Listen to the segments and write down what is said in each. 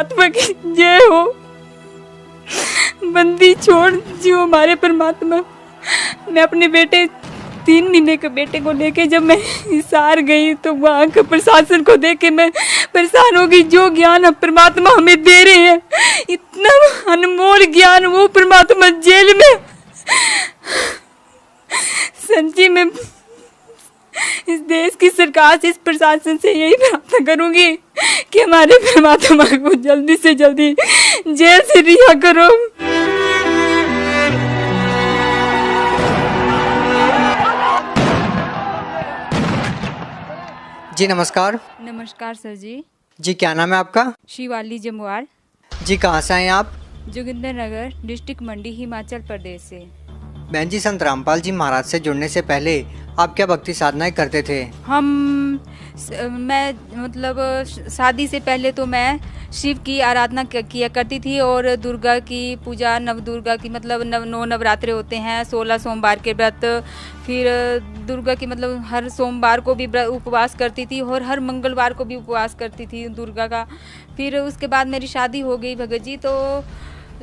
परमात्मा की जय हो। बंदी छोड़ जो हमारे परमात्मा। मैं अपने बेटे 3 महीने के बेटे को लेके जब मैं हिसार गई तो वहाँ के प्रशासन को देख के मैं परेशान हो गई। जो ज्ञान हम परमात्मा हमें दे रहे हैं, इतना अनमोल ज्ञान वो परमात्मा जेल में। सच्ची में इस देश की सरकार से, इस प्रशासन से यही प्रार्थना करूंगी कि हमारे परमात्मा को जल्दी से जल्दी जेल से रिहा करो। जी नमस्कार। नमस्कार सर जी। जी क्या नाम है आपका? शिवाली जमवाल। जी कहाँ से आए हैं आप? जोगिंदर नगर, डिस्ट्रिक्ट मंडी, हिमाचल प्रदेश से। बहन जी, संत रामपाल जी महाराज से जुड़ने से पहले आप क्या भक्ति साधनाएं करते थे? मैं मतलब शादी से पहले तो मैं शिव की आराधना किया करती थी और दुर्गा की पूजा, नव दुर्गा की मतलब नौ नवरात्रे होते हैं, 16 सोमवार के व्रत। फिर दुर्गा की मतलब हर सोमवार को भी उपवास करती थी और हर मंगलवार को भी उपवास करती थी दुर्गा का। फिर उसके बाद मेरी शादी हो गई भगत जी। तो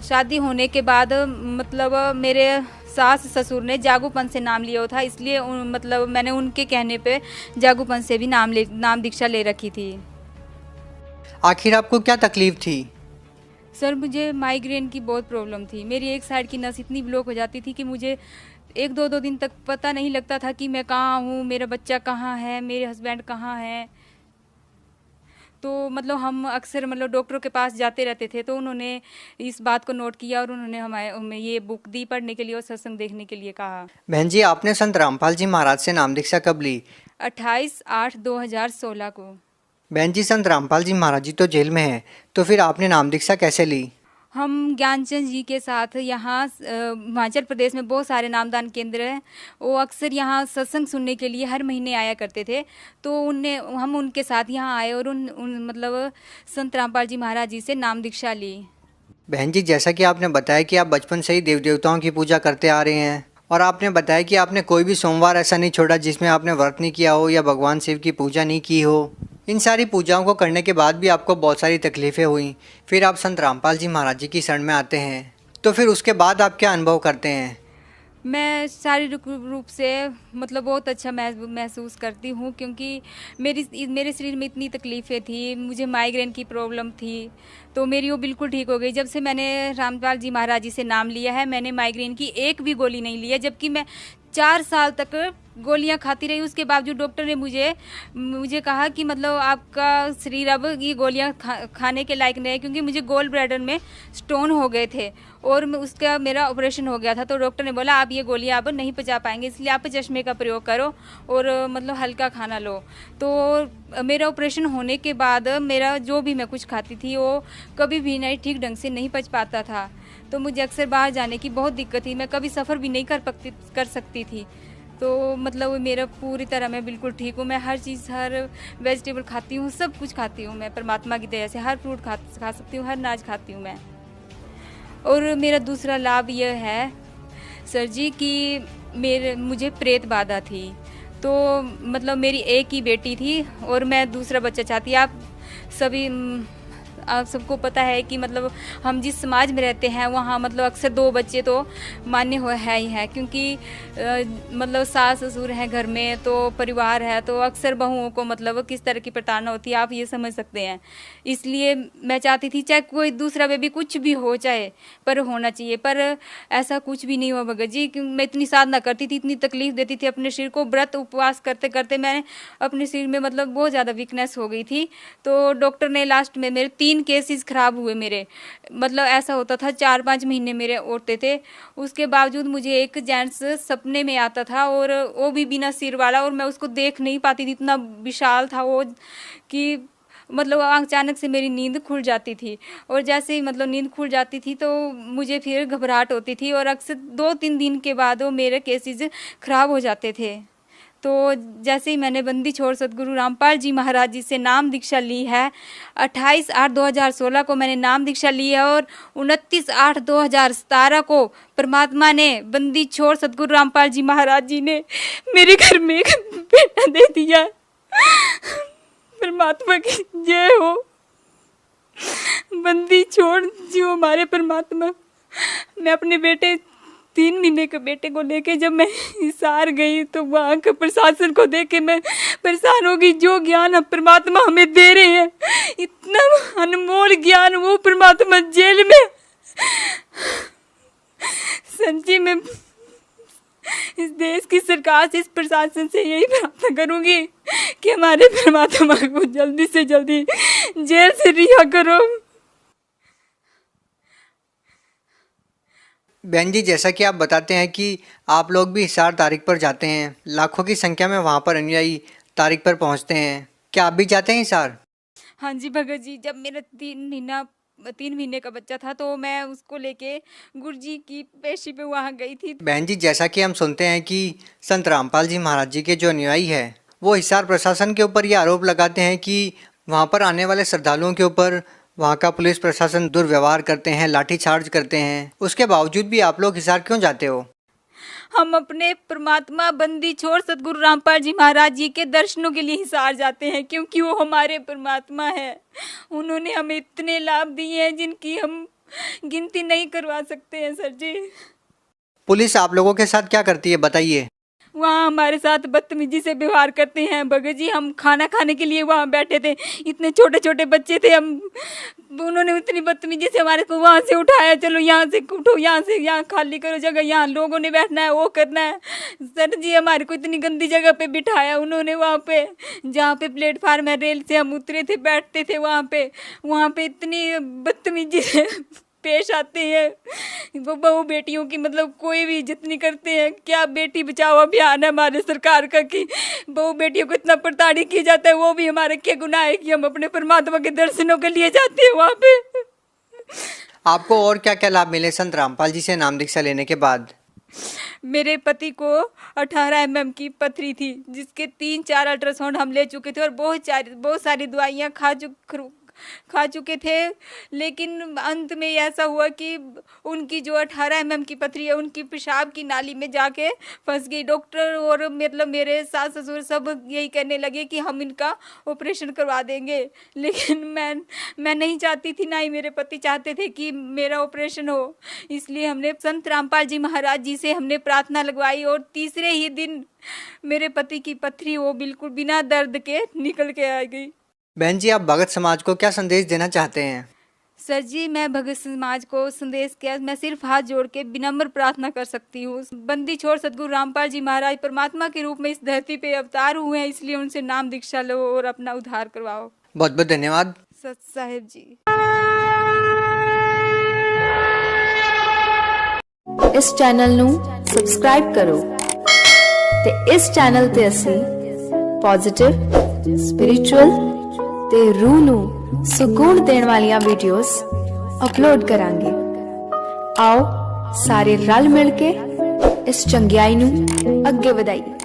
शादी होने के बाद मतलब मेरे सास ससुर ने जागूपन से नाम लिया था, इसलिए मतलब मैंने उनके कहने पे जागूपन से भी नाम दीक्षा ले रखी थी। आखिर आपको क्या तकलीफ थी? सर मुझे माइग्रेन की बहुत प्रॉब्लम थी। मेरी एक साइड की नस इतनी ब्लॉक हो जाती थी कि मुझे 1-2 दिन तक पता नहीं लगता था कि मैं कहाँ हूँ, मेरा बच्चा कहाँ है, मेरे हस्बैंड कहाँ हैं। तो मतलब हम अक्सर मतलब डॉक्टरों के पास जाते रहते थे, तो उन्होंने इस बात को नोट किया और उन्होंने हमें ये बुक दी पढ़ने के लिए और सत्संग देखने के लिए कहा। बहन जी, आपने संत रामपाल जी महाराज से नाम दीक्षा कब ली? 28/8/2016 को। बहन जी, संत रामपाल जी महाराज जी तो जेल में हैं, तो फिर आपने नाम दीक्षा कैसे ली? हम ज्ञानचंद जी के साथ यहाँ हिमाचल प्रदेश में बहुत सारे नामदान केंद्र हैं, वो अक्सर यहाँ सत्संग सुनने के लिए हर महीने आया करते थे। तो हम उनके साथ यहाँ आए और उन मतलब संत रामपाल जी महाराज जी से नाम दीक्षा ली। बहन जी, जैसा कि आपने बताया कि आप बचपन से ही देव देवताओं की पूजा करते आ रहे हैं और आपने बताया कि आपने कोई भी सोमवार ऐसा नहीं छोड़ा जिसमें आपने व्रत नहीं किया हो या भगवान शिव की पूजा नहीं की हो। इन सारी पूजाओं को करने के बाद भी आपको बहुत सारी तकलीफ़ें हुई। फिर आप संत रामपाल जी महाराज जी की शरण में आते हैं, तो फिर उसके बाद आप क्या अनुभव करते हैं? मैं शारीरिक रूप से मतलब बहुत अच्छा महसूस करती हूँ, क्योंकि मेरे शरीर में इतनी तकलीफ़ें थी, मुझे माइग्रेन की प्रॉब्लम थी, तो मेरी वो बिल्कुल ठीक हो गई। जब से मैंने रामपाल जी महाराज जी से नाम लिया है, मैंने माइग्रेन की एक भी गोली नहीं ली है, जबकि मैं 4 साल तक गोलियां खाती रही। उसके बावजूद डॉक्टर ने मुझे कहा कि मतलब आपका शरीर अब ये गोलियां खाने के लायक नहीं है, क्योंकि मुझे गोल ब्लैडर में स्टोन हो गए थे और उसका मेरा ऑपरेशन हो गया था। तो डॉक्टर ने बोला आप ये गोलियां अब नहीं पचा पाएंगे, इसलिए आप चश्मे का प्रयोग करो और मतलब हल्का खाना लो। तो मेरा ऑपरेशन होने के बाद मेरा जो भी मैं कुछ खाती थी वो कभी भी नहीं ठीक ढंग से नहीं पच पाता था। तो मुझे अक्सर बाहर जाने की बहुत दिक्कत थी, मैं कभी सफ़र भी नहीं कर सकती थी। तो मतलब मेरा पूरी तरह मैं बिल्कुल ठीक हूँ। मैं हर चीज़, हर वेजिटेबल खाती हूँ, सब कुछ खाती हूँ मैं परमात्मा की दया से। हर फ्रूट खा सकती हूँ, हर अनाज खाती हूँ मैं। और मेरा दूसरा लाभ यह है सर जी कि मुझे प्रेत बाधा थी, तो मतलब मेरी एक ही बेटी थी और मैं दूसरा बच्चा चाहती। आप सबको पता है कि मतलब हम जिस समाज में रहते हैं वहाँ मतलब अक्सर 2 बच्चे तो मान्य है ही है, क्योंकि मतलब सास ससुर हैं घर में, तो परिवार है, तो अक्सर बहुओं को मतलब किस तरह की प्रताड़ना होती है आप ये समझ सकते हैं। इसलिए मैं चाहती थी चाहे कोई दूसरा बेबी कुछ भी हो चाहे, पर होना चाहिए, पर ऐसा कुछ भी नहीं हुआ भगत जी। मैं इतनी साधना करती थी, इतनी तकलीफ देती थी अपने शरीर को, व्रत उपवास करते करते मैं अपने शरीर में मतलब बहुत ज़्यादा वीकनेस हो गई थी। तो डॉक्टर ने लास्ट में मेरे 3 केसेस खराब हुए मेरे, मतलब ऐसा होता था 4-5 महीने मेरे ओढ़ते थे। उसके बावजूद मुझे एक जेंट्स सपने में आता था और वो भी बिना सिर वाला, और मैं उसको देख नहीं पाती थी, इतना विशाल था वो कि मतलब अचानक से मेरी नींद खुल जाती थी। और जैसे ही मतलब नींद खुल जाती थी तो मुझे फिर घबराहट होती थी और अक्सर 2-3 दिन के बाद वो मेरे केसेस खराब हो जाते थे। तो जैसे ही मैंने बंदी छोड़ सदगुरु रामपाल जी महाराज जी से नाम दीक्षा ली है, 28/8/2016 को मैंने नाम दीक्षा ली है और 29/8/2017 को परमात्मा ने बंदी छोड़ सदगुरु रामपाल जी महाराज जी ने मेरे घर में एक बेटा दे दिया। परमात्मा की जय हो। बंदी छोड़ जो हमारे परमात्मा। मैं अपने बेटे 3 महीने के बेटे को लेके जब मैं हिसार गई तो वहाँ के प्रशासन को देख के मैं परेशान हो गई। जो ज्ञान अब परमात्मा हमें दे रहे हैं, इतना अनमोल ज्ञान वो परमात्मा जेल में। सच्ची में इस देश की सरकार से, इस प्रशासन से यही प्रार्थना करूंगी कि हमारे परमात्मा को जल्दी से जल्दी जेल से रिहा करो। बहन जी, जैसा कि आप बताते हैं कि आप लोग भी हिसार तारीख पर जाते हैं, लाखों की संख्या में वहाँ पर अनुयायी तारीख पर पहुँचते हैं, क्या आप भी जाते हैं हिसार? हाँ जी भगत जी, जब मेरा 3 महीने का बच्चा था तो मैं उसको लेके गुरुजी की पेशी पे वहाँ गई थी। बहन जी, जैसा कि हम सुनते हैं कि संत रामपाल जी महाराज जी के जो अनुयायी है वो हिसार प्रशासन के ऊपर ये आरोप लगाते हैं कि वहाँ पर आने वाले श्रद्धालुओं के ऊपर वहाँ का पुलिस प्रशासन दुर्व्यवहार करते हैं, लाठीचार्ज करते हैं। उसके बावजूद भी आप लोग हिसार क्यों जाते हो? हम अपने परमात्मा बंदी छोड़ सतगुरु रामपाल जी महाराज जी के दर्शनों के लिए हिसार जाते हैं, क्योंकि वो हमारे परमात्मा है। उन्होंने हमें इतने लाभ दिए हैं जिनकी हम गिनती नहीं करवा सकते हैं सर जी। पुलिस आप लोगों के साथ क्या करती है बताइए? वहाँ हमारे साथ बदतमीजी से व्यवहार करते हैं भगत जी। हम खाना खाने के लिए वहाँ बैठे थे, इतने छोटे छोटे बच्चे थे, उन्होंने इतनी बदतमीजी से हमारे को वहाँ से उठाया, चलो यहाँ से उठो, यहाँ से यहाँ खाली करो जगह, यहाँ लोगों ने बैठना है, वो करना है। सर जी हमारे को इतनी गंदी जगह पे बिठाया उन्होंने, वहाँ पे जहाँ पे प्लेटफार्म है, रेल से हम उतरे थे, बैठते थे वहाँ पे इतनी बदतमीजी से पेश आते हैं। वो बहू बेटियों की मतलब कोई भी इज्जत नहीं करते हैं। क्या बेटी बचाओ अभियान है हमारे सरकार का कि बहू बेटियों को इतना प्रताड़ित किया जाता है, वो भी हमारे क्या गुनाह है कि हम अपने परमात्मा के दर्शनों के लिए जाते हैं वहाँ पे। आपको और क्या क्या लाभ मिले संत रामपाल जी से नाम दीक्षा लेने के बाद? मेरे पति को 18 mm की पथरी थी, जिसके 3-4 अल्ट्रासाउंड हम ले चुके थे और बहुत सारी दवाइयाँ खा चुके थे। लेकिन अंत में ऐसा हुआ कि उनकी जो 18 mm की पथरी है उनकी पेशाब की नाली में जाके फंस गई। डॉक्टर और मतलब मेरे सास ससुर सब यही कहने लगे कि हम इनका ऑपरेशन करवा देंगे, लेकिन मैं नहीं चाहती थी, ना ही मेरे पति चाहते थे कि मेरा ऑपरेशन हो। इसलिए हमने संत रामपाल जी महाराज जी से हमने प्रार्थना लगवाई और तीसरे ही दिन मेरे पति की पथरी वो बिल्कुल बिना दर्द के निकल के आ गई। बहन जी, आप भगत समाज को क्या संदेश देना चाहते हैं? सर जी मैं भगत समाज को संदेश क्या, मैं सिर्फ हाथ जोड़ के विनम्र प्रार्थना कर सकती हूँ। बंदी छोड़ सतगुरु रामपाल जी महाराज परमात्मा के रूप में इस धरती पे अवतार हुए हैं, इसलिए उनसे नाम दीक्षा लो और अपना उद्धार करवाओ। बहुत बहुत धन्यवाद सत साहेब जी। इस चैनल ਨੂੰ ਸਬਸਕ੍ਰਾਈਬ ਕਰੋ ਤੇ ਇਸ ਚੈਨਲ ਤੇ ਅਸੀਂ ਪੋਜ਼ਿਟਿਵ ਸਪਿਰਿਚੁਅਲ ਤੇ ਰੂਹ ਨੂੰ ਸੁਕੂਨ ਦੇਣ ਵਾਲੀਆਂ ਵੀਡੀਓਜ਼ ਅਪਲੋਡ ਕਰਾਂਗੇ। ਆਓ ਸਾਰੇ ਰਲ ਮਿਲ ਕੇ ਇਸ ਚੰਗਿਆਈ ਨੂੰ ਅੱਗੇ ਵਧਾਈਏ।